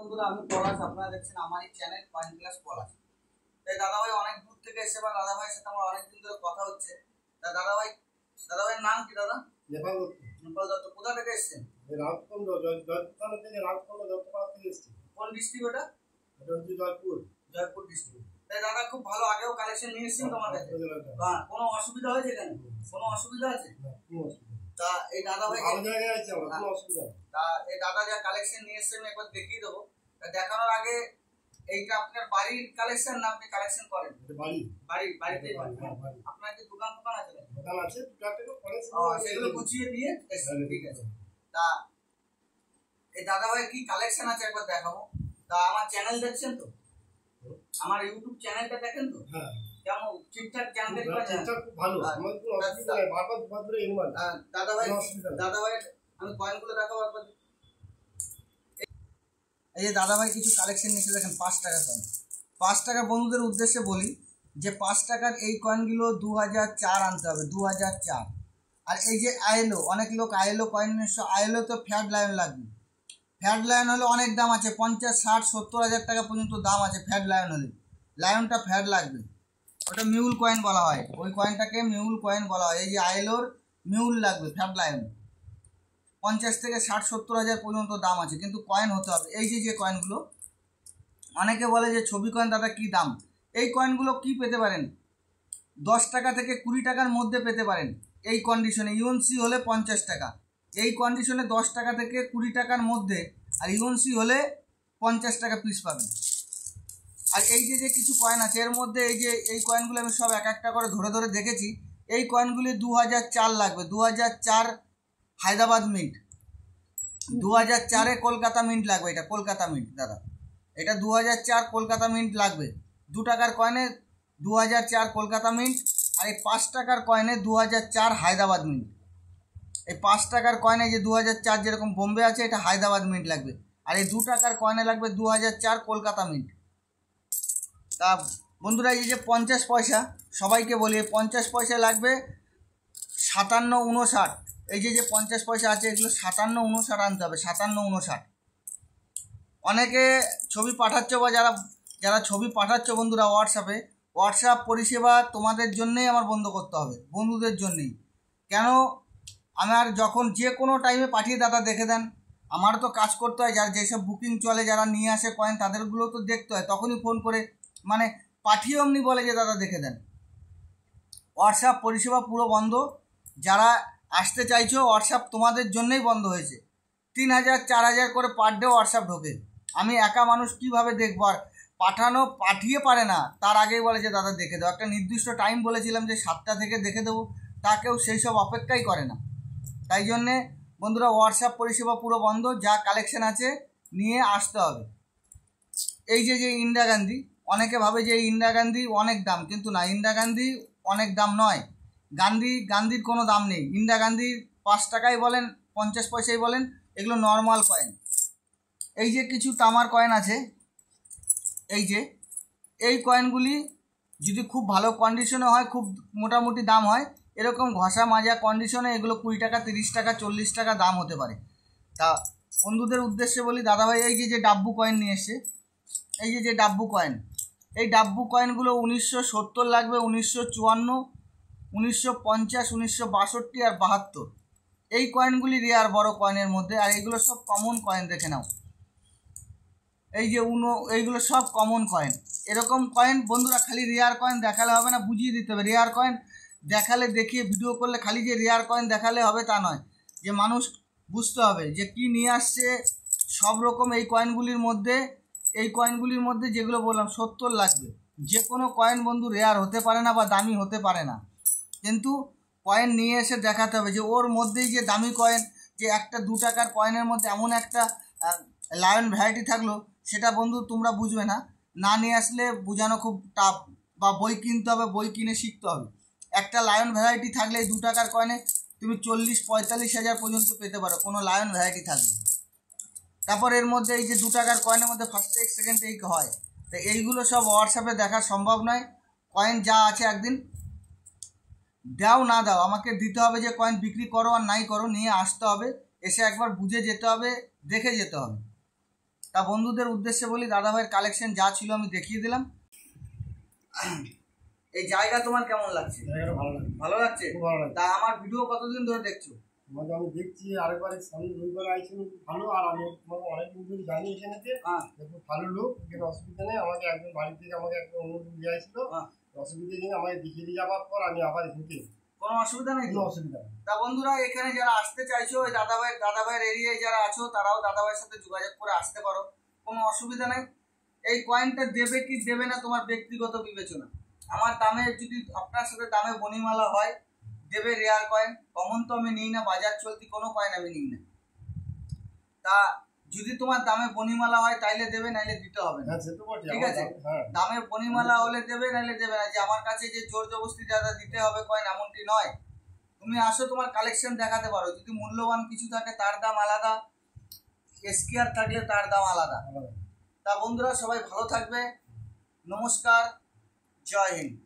বন্ধুরা, আমি পলাশ, আপনারা দেখছেন আমারই চ্যানেল কয়েন ক্লাস পলাশ। তাই দাদাভাই অনেক দূর থেকে এসে বা দাদাভাইয়ের সাথে আমার অনেকদিন ধরে কথা হচ্ছে। তা দাদাভাইয়ের নাম কি দাদা? নেপাল দত্ত। কোথা থেকে এসেছেন? কোন ডিস্ট্রিক্ট ওটা? জয়পুর ডিস্ট্রিক্ট। তাই দাদা খুব ভালো আগেও কালেকশন নিয়ে এসেছেন তোমার কাছে? হ্যাঁ। কোনো অসুবিধা হয়েছে এখানে? কোনো অসুবিধা আছে? তা এই দাদাভাই তা এই দাদা যা কালেকশন নিয়ে এসেছেন আমি একবার দেখিয়ে দেবো। তা দেখানোর আগে এইটা আপনার বাড়ির কালেকশন না আপনি কালেকশন করেন? বাড়িতেই আপনার কি দোকান আছে? দোকান আছে, সেগুলো গুছিয়ে দিয়ে এসেছেন। ঠিক আছে। তা এই দাদাভাই কি কালেকশন আছে একবার দেখাবো। তা আমার চ্যানেল দেখছেন তো? আমার ইউটিউব চ্যানেলটা দেখেন তো? হ্যাঁ। কেমন ঠিকঠাক চ্যানেল দেখতে পাচ্ছেন? খুব ভালো। দাদাভাই আমি কয়েনগুলো দেখাবো একবার। এই যে দাদাভাই কিছু কালেকশন নিয়েছে, দেখেন 5 টাকা কয়েন। 5 টাকা বন্ধুদের উদ্দেশ্যে বলি যে 5 টাকার এই কয়েনগুলো 2004 আনতে হবে, 2004। আর এই যে আইএলও, অনেক লোক আইএলও কয়েন নিচ্ছে, আইএলও তো ফ্যাট লায়ন লাগবে। ফ্যাট লায়ন হলে অনেক দাম আছে, 50, 60, 70 হাজার টাকা পর্যন্ত দাম আছে ফ্যাট লায়ন হলে। লায়নটা ফ্যাট লাগবে, ওটা মিউল কয়েন বলা হয়, ওই কয়েনটাকে মিউল কয়েন বলা হয়। এই যে আইএলওর মিউল লাগবে, ফ্যাট লায়ন 50 থেকে 60, 70 হাজার পর্যন্ত দাম আছে, কিন্তু কয়েন হতে হবে। এই যে কয়েনগুলো, অনেকে বলে যে ছবি কয়েন দাদা কী দাম? এই কয়েনগুলো কি পেতে পারেন 10 টাকা থেকে 20 টাকার মধ্যে পেতে পারেন এই কন্ডিশনে। ইউএনসি হলে 50 টাকা, এই কন্ডিশনে 10 টাকা থেকে 20 টাকার মধ্যে, আর ইউএনসি হলে 50 টাকা পিস পাবেন। আর এই যে কিছু কয়েন আছে এর মধ্যে, এই কয়েনগুলো আমি সব এক একটা করে ধরে ধরে দেখেছি। এই কয়েনগুলি 2004 লাগবে, 2004 হায়দ্রাবাদ মিন্ট, 2004-এ কলকাতা মিন্ট লাগবে। এটা কলকাতা মিন্ট দাদা, এটা 2004 কলকাতা মিন্ট লাগবে। 2 টাকার কয়েনে 2004 কলকাতা মিন্ট, আর এই 5 টাকার কয়েনে 2004 হায়দ্রাবাদ মিন্ট। এই 5 টাকার কয়েনে যে 2004 যেরকম বোম্বে আছে, এটা হায়দ্রাবাদ মিন্ট লাগবে। আর এই 2 টাকার কয়েনে লাগবে 2004 কলকাতা মিন্ট। তা বন্ধুরা, এই যে 50 পয়সা, সবাইকে বলি 50 পয়সা লাগবে 57, 59। এই যে 50 পয়সা আছে, এগুলো 57, 59 আনতে হবে, 57, 59। অনেকে ছবি পাঠাচ্ছ, বা যারা ছবি পাঠাচ্ছ বন্ধুরা হোয়াটসঅ্যাপ পরিষেবা তোমাদের জন্যেই আমার বন্ধ করতে হবে, বন্ধুদের জন্যেই। কেন? আমার যখন যে কোনো টাইমে পাঠিয়ে দাদা দেখে দেন, আমারও তো কাজ করতে হয়, যার যেসব বুকিং চলে, যারা নিয়ে আসে কয়েন তাদেরগুলো তো দেখতে হয়, তখনই ফোন করে মানে পাঠিয়ে অমনি বলে যে দাদা দেখে দেন। হোয়াটসঅ্যাপ পরিষেবা পুরো বন্ধ। যারা আসতে চাইছো, হোয়াটসঅ্যাপ তোমাদের জন্যই বন্ধ হয়েছে। 3000, 4000 করে পার ডে হোয়াটসঅ্যাপ ঢোকে। আমি একা মানুষ কীভাবে দেখবো? আর পাঠিয়ে পারে না, তার আগেই বলে যে দাদা দেখে দাও। একটা নির্দিষ্ট টাইম বলেছিলাম যে 7টা থেকে দেখে দেবো, তাকেও সেই সব অপেক্ষাই করে না। তাই জন্যে বন্ধুরা হোয়াটসঅ্যাপ পরিষেবা পুরো বন্ধ। যা কালেকশন আছে নিয়ে আসতে হবে। এই যে ইন্দিরা গান্ধী, অনেকে ভাবে যে ইন্দিরা গান্ধী অনেক দাম, কিন্তু না, ইন্দিরা গান্ধী অনেক দাম নয়। গান্ধীর কোনো দাম নেই। ইন্দিরা গান্ধী 5 টাকাই বলেন, 50 পয়সাই বলেন, এগুলো নর্মাল কয়েন। এই যে কিছু তামার কয়েন আছে, এই কয়েনগুলি যদি খুব ভালো কন্ডিশনে হয়, খুব মোটামুটি দাম হয়, এরকম ঘষা মাজা কন্ডিশনে এগুলো 20 টাকা, 30 টাকা, 40 টাকা দাম হতে পারে। তা বন্ধুদের উদ্দেশ্যে বলি দাদাভাই, এই যে ডাব্বু কয়েন নিয়ে এসছে, এই যে ডাব্বু কয়েন, এই ডাব্বু কয়েনগুলো 1970 লাগবে, 1954, 1950, 1962 আর 72। এই কয়েনগুলি রেয়ার বড় কয়েনের মধ্যে। আর এইগুলো সব কমন কয়েন, দেখে নাও। এই যে এইগুলো সব কমন কয়েন। এরকম কয়েন বন্ধুরা খালি রেয়ার কয়েন দেখালে হবে না, বুঝিয়ে দিতে হবে। রেয়ার কয়েন দেখালে, দেখিয়ে ভিডিও করলে খালি যে রেয়ার কয়েন দেখালে হবে তা নয়, যে মানুষ বুঝতে হবে যে কি নিয়ে আসছে। সব রকম এই কয়েনগুলির মধ্যে যেগুলো বললাম 70 লাগবে। যে কোনো কয়েন বন্ধু রেয়ার হতে পারে না বা দামি হতে পারে না, কিন্তু কয়েন নিয়ে এসে দেখাতে হবে যে ওর মধ্যেই যে দামি কয়েন, যে একটা 2 টাকার কয়েনের মধ্যে এমন একটা লায়ন ভ্যারাইটি থাকলো, সেটা বন্ধু তোমরা বুঝবে না। না নিয়ে আসলে বোঝানো খুব টাফ, বা বই কিনতে হবে, বই কিনে শিখতে হবে। একটা লায়ন ভ্যারাইটি থাকলে এই 2 টাকার কয়েনে তুমি 40-45 হাজার পর্যন্ত পেতে পারো, কোনো লায়ন ভ্যারাইটি থাকলে। তারপর এর মধ্যে এই যে 2 টাকার কয়েনের মধ্যে ফার্স্ট টেক, সেকেন্ড টেক হয়। তো এইগুলো সব হোয়াটসঅ্যাপে দেখা সম্ভব নয়। কয়েন যা আছে একদিন দাও না দাও, আমাকে দিতে হবে। যে কয়েন বিক্রি করো আর নাই করো, নিয়ে আসতে হবে, এসে একবার বুঝে যেতে হবে, দেখে যেতে হবে। তা বন্ধুদের উদ্দেশ্যে বলি, দাদাভাইয়ের কালেকশন যা ছিল আমি দেখিয়ে দিলাম। এই জায়গা তোমার কেমন লাগছে? ভালো লাগছে। তা আমার ভিডিও কতদিন ধরে দেখছো? আমি দেখছি আরেকবার সামনে রবিবার আইছেন ভালো, আর আমি অনেকদিন ধরে জানি এখানে খুব ভালো লোক, এখানে অসুবিধা নেই। আমাকে একজন বাড়ি থেকে আমাকে একজন অনুরোধ দিয়ে আসছিল, অসুবিধা নেই। আমাকে দেখিয়ে দিয়ে যাওয়ার পর আমি আবার এখানে কোনো অসুবিধা নেই, কোনো অসুবিধা নেই। তা বন্ধুরা এখানে যারা আসতে চাইছো, ওই দাদাভাইয়ের এরিয়ায় যারা আছো তারাও দাদাভাইয়ের সাথে যোগাযোগ করে আসতে পারো, কোনো অসুবিধা নেই। এই কয়েনটা দেবে কি দেবে না তোমার ব্যক্তিগত বিবেচনা। আমার দামে যদি আপনার সাথে দামে বনিমালা হয় দেবে রেয়ার কয়েন, কমন তো আমি নিই না, বাজার চলতি কোনো কয়েন আমি নিই না। তা যদি তোমার দামে বনিমালা হয় তাইলে দেবে, নাইলে দিতে হবে না, ঠিক আছে? দামে বনিমালা হলে দেবে, নাইলে দেবে না। যে আমার কাছে যে জোর জবরদস্তি দাদা দিতে হবে কয়েন এমনটি নয়। তুমি আসো, তোমার কালেকশন দেখাতে পারো, যদি মূল্যবান কিছু থাকে তার দাম আলাদা, স্কেয়ার থাকলে তার দাম আলাদা। তা বন্ধুরা সবাই ভালো থাকবে, নমস্কার, জয় হিন্দ।